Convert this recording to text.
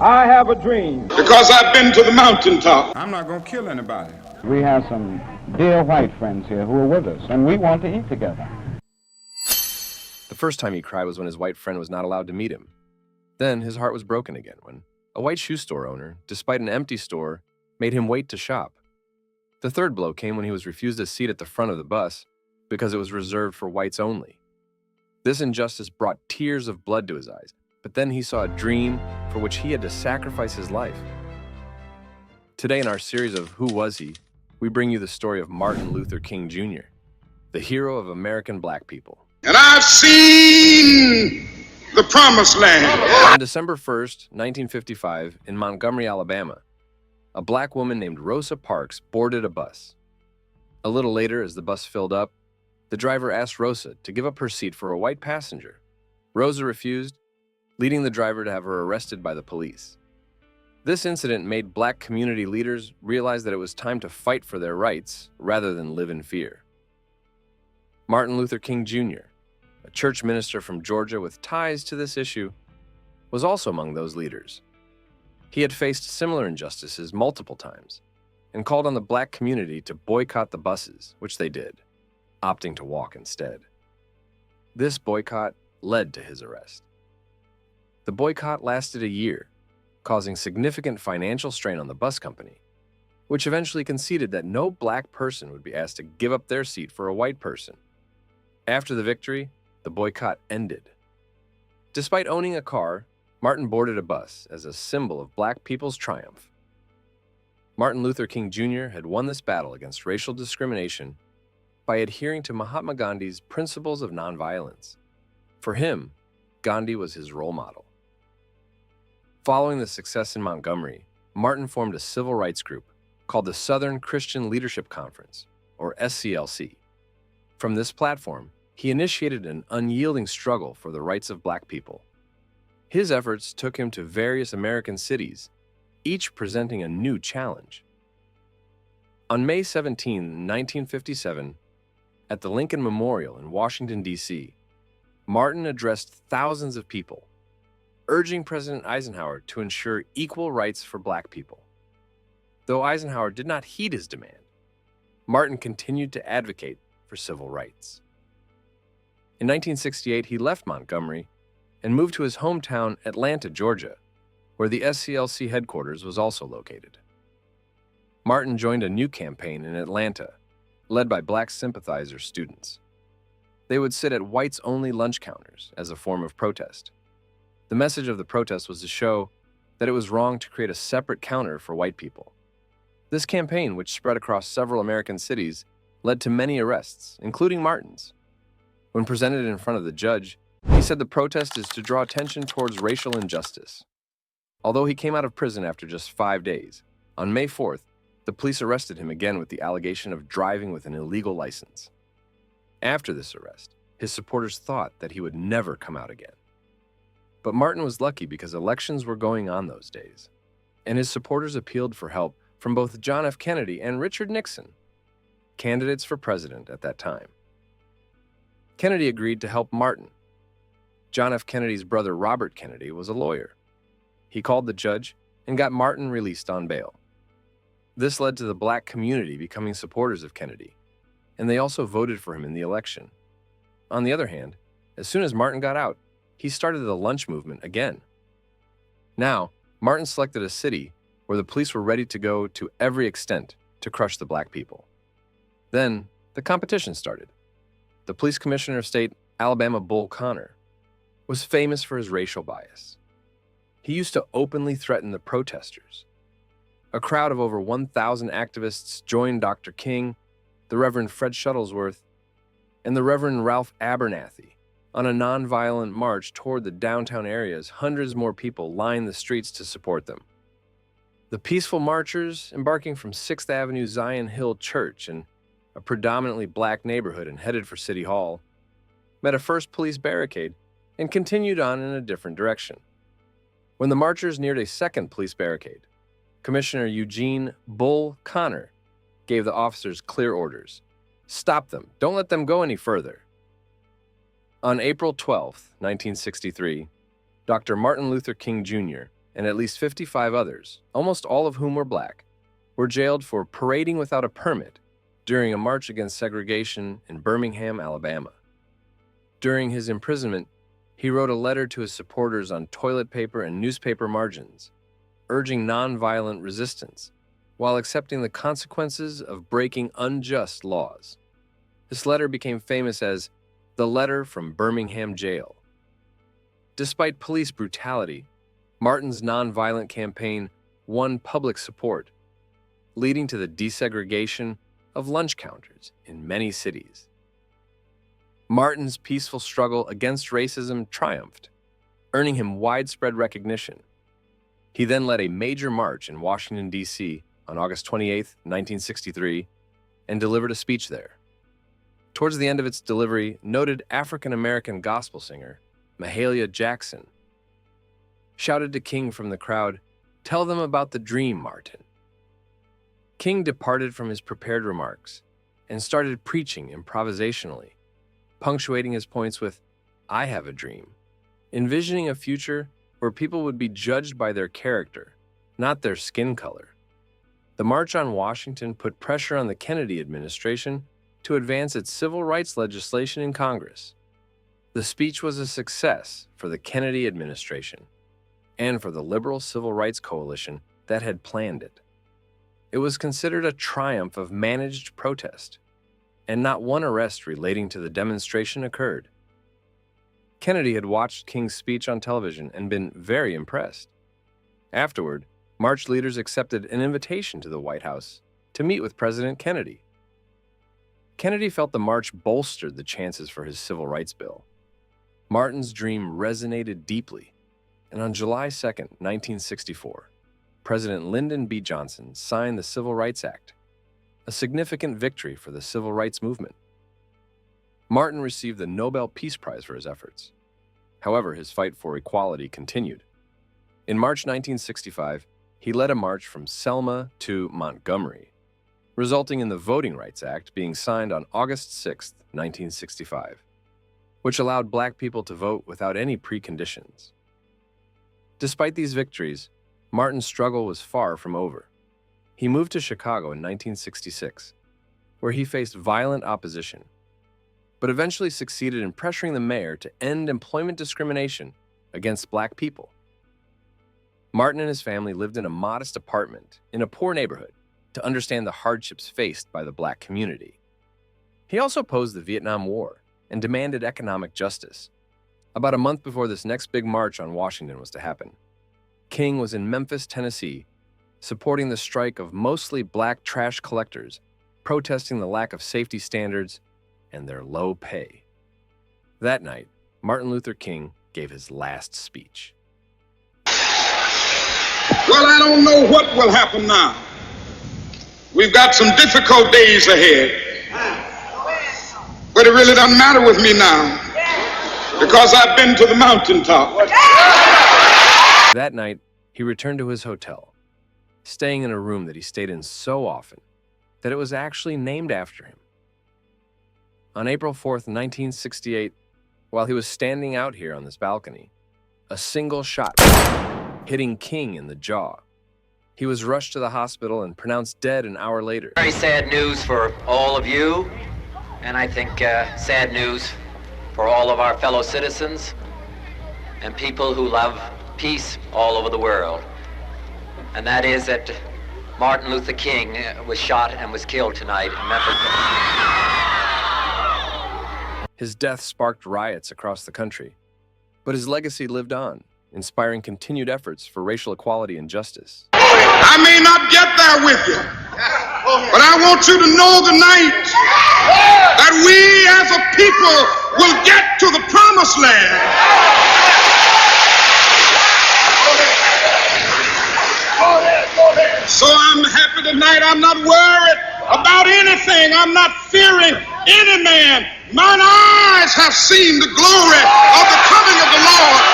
I have a dream. Because I've been to the mountaintop. I'm not going to kill anybody. We have some dear white friends here who are with us, and we want to eat together. The first time he cried was when his white friend was not allowed to meet him. Then his heart was broken again when a white shoe store owner, despite an empty store, made him wait to shop. The third blow came when he was refused a seat at the front of the bus because it was reserved for whites only. This injustice brought tears of blood to his eyes, but then he saw a dream for which he had to sacrifice his life. Today in our series of Who Was He?, we bring you the story of Martin Luther King Jr., the hero of American black people. And I've seen the promised land. On December 1st, 1955, in Montgomery, Alabama, a black woman named Rosa Parks boarded a bus. A little later, as the bus filled up, the driver asked Rosa to give up her seat for a white passenger. Rosa refused, leading the driver to have her arrested by the police. This incident made black community leaders realize that it was time to fight for their rights rather than live in fear. Martin Luther King Jr., a church minister from Georgia with ties to this issue, was also among those leaders. He had faced similar injustices multiple times and called on the black community to boycott the buses, which they did, opting to walk instead. This boycott led to his arrest. The boycott lasted a year, causing significant financial strain on the bus company, which eventually conceded that no black person would be asked to give up their seat for a white person. After the victory, the boycott ended. Despite owning a car, Martin boarded a bus as a symbol of black people's triumph. Martin Luther King Jr. had won this battle against racial discrimination by adhering to Mahatma Gandhi's principles of nonviolence. For him, Gandhi was his role model. Following the success in Montgomery, Martin formed a civil rights group called the Southern Christian Leadership Conference, or SCLC. From this platform, he initiated an unyielding struggle for the rights of black people. His efforts took him to various American cities, each presenting a new challenge. On May 17, 1957, at the Lincoln Memorial in Washington, D.C., Martin addressed thousands of people, urging President Eisenhower to ensure equal rights for black people. Though Eisenhower did not heed his demand, Martin continued to advocate for civil rights. In 1968, he left Montgomery and moved to his hometown, Atlanta, Georgia, where the SCLC headquarters was also located. Martin joined a new campaign in Atlanta, led by black sympathizer students. They would sit at whites-only lunch counters as a form of protest. The message of the protest was to show that it was wrong to create a separate counter for white people. This campaign, which spread across several American cities, led to many arrests, including Martin's. When presented in front of the judge, he said the protest is to draw attention towards racial injustice. Although he came out of prison after just 5 days, on May 4th, the police arrested him again with the allegation of driving with an illegal license. After this arrest, his supporters thought that he would never come out again. But Martin was lucky because elections were going on those days, and his supporters appealed for help from both John F. Kennedy and Richard Nixon, candidates for president at that time. Kennedy agreed to help Martin. John F. Kennedy's brother Robert Kennedy was a lawyer. He called the judge and got Martin released on bail. This led to the black community becoming supporters of Kennedy, and they also voted for him in the election. On the other hand, as soon as Martin got out, he started the lunch movement again. Now, Martin selected a city where the police were ready to go to every extent to crush the black people. Then, the competition started. The police commissioner of state, Alabama Bull Connor, was famous for his racial bias. He used to openly threaten the protesters. A crowd of over 1,000 activists joined Dr. King, the Reverend Fred Shuttlesworth, and the Reverend Ralph Abernathy on a nonviolent march toward the downtown areas. Hundreds more people lined the streets to support them. The peaceful marchers, embarking from 6th Avenue Zion Hill Church in a predominantly black neighborhood and headed for City Hall, met a first police barricade and continued on in a different direction. When the marchers neared a second police barricade, Commissioner Eugene Bull Connor gave the officers clear orders. Stop them. Don't let them go any further. On April 12, 1963, Dr. Martin Luther King Jr. and at least 55 others, almost all of whom were black, were jailed for parading without a permit during a march against segregation in Birmingham, Alabama. During his imprisonment, he wrote a letter to his supporters on toilet paper and newspaper margins, urging nonviolent resistance while accepting the consequences of breaking unjust laws. This letter became famous as the Letter from Birmingham Jail. Despite police brutality, Martin's nonviolent campaign won public support, leading to the desegregation of lunch counters in many cities. Martin's peaceful struggle against racism triumphed, earning him widespread recognition. He then led a major march in Washington, D.C. on August 28, 1963, and delivered a speech there. Towards the end of its delivery, noted African-American gospel singer Mahalia Jackson shouted to King from the crowd, "Tell them about the dream, Martin." King departed from his prepared remarks and started preaching improvisationally, punctuating his points with, "I have a dream," envisioning a future where people would be judged by their character, not their skin color. The March on Washington put pressure on the Kennedy administration to advance its civil rights legislation in Congress. The speech was a success for the Kennedy administration and for the liberal civil rights coalition that had planned it. It was considered a triumph of managed protest, and not one arrest relating to the demonstration occurred. Kennedy had watched King's speech on television and been very impressed. Afterward, March leaders accepted an invitation to the White House to meet with President Kennedy. Kennedy felt the march bolstered the chances for his civil rights bill. Martin's dream resonated deeply, and on July 2, 1964, President Lyndon B. Johnson signed the Civil Rights Act, a significant victory for the civil rights movement. Martin received the Nobel Peace Prize for his efforts. However, his fight for equality continued. In March 1965, he led a march from Selma to Montgomery, resulting in the Voting Rights Act being signed on August 6, 1965, which allowed black people to vote without any preconditions. Despite these victories, Martin's struggle was far from over. He moved to Chicago in 1966, where he faced violent opposition, but eventually succeeded in pressuring the mayor to end employment discrimination against black people. Martin and his family lived in a modest apartment in a poor neighborhood to understand the hardships faced by the black community. He also opposed the Vietnam War and demanded economic justice. About a month before this next big march on Washington was to happen, King was in Memphis, Tennessee, supporting the strike of mostly black trash collectors, protesting the lack of safety standards and their low pay. That night, Martin Luther King gave his last speech. Well, I don't know what will happen now. We've got some difficult days ahead. But it really doesn't matter with me now, because I've been to the mountaintop. That night, he returned to his hotel, staying in a room that he stayed in so often that it was actually named after him. On April 4th, 1968, while he was standing out here on this balcony, a single shot hitting King in the jaw. He was rushed to the hospital and pronounced dead an hour later. Very sad news for all of you, and I think sad news for all of our fellow citizens and people who love peace all over the world. And that is that Martin Luther King was shot and was killed tonight in Memphis. His death sparked riots across the country, but his legacy lived on, inspiring continued efforts for racial equality and justice. I may not get there with you, but I want you to know tonight that we as a people will get to the promised land. So I'm happy tonight. I'm not worried about anything. I'm not fearing any man. Mine eyes have seen the glory of the coming of the Lord.